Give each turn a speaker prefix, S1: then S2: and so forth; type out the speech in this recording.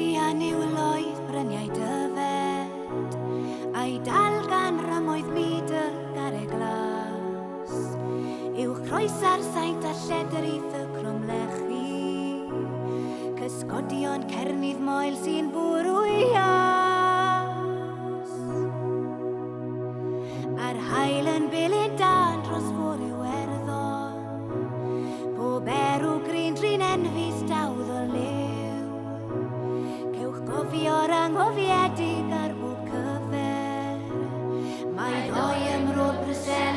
S1: Ti a niwloedd bryniau dyfed, a'i dal gan rymoedd midyg ar y glas. I'w croesa'r saint a lledrith y cromlechi, cysgodion cernydd moel sy'n bwrw ias. Ar hael yn bilyn dan dros fôr Iwerddon, pob erw grin drin enfys dawdd o liw. Gofio'r anghofiedig ar bob cyfer, mae ddoi ym Bro Preseli.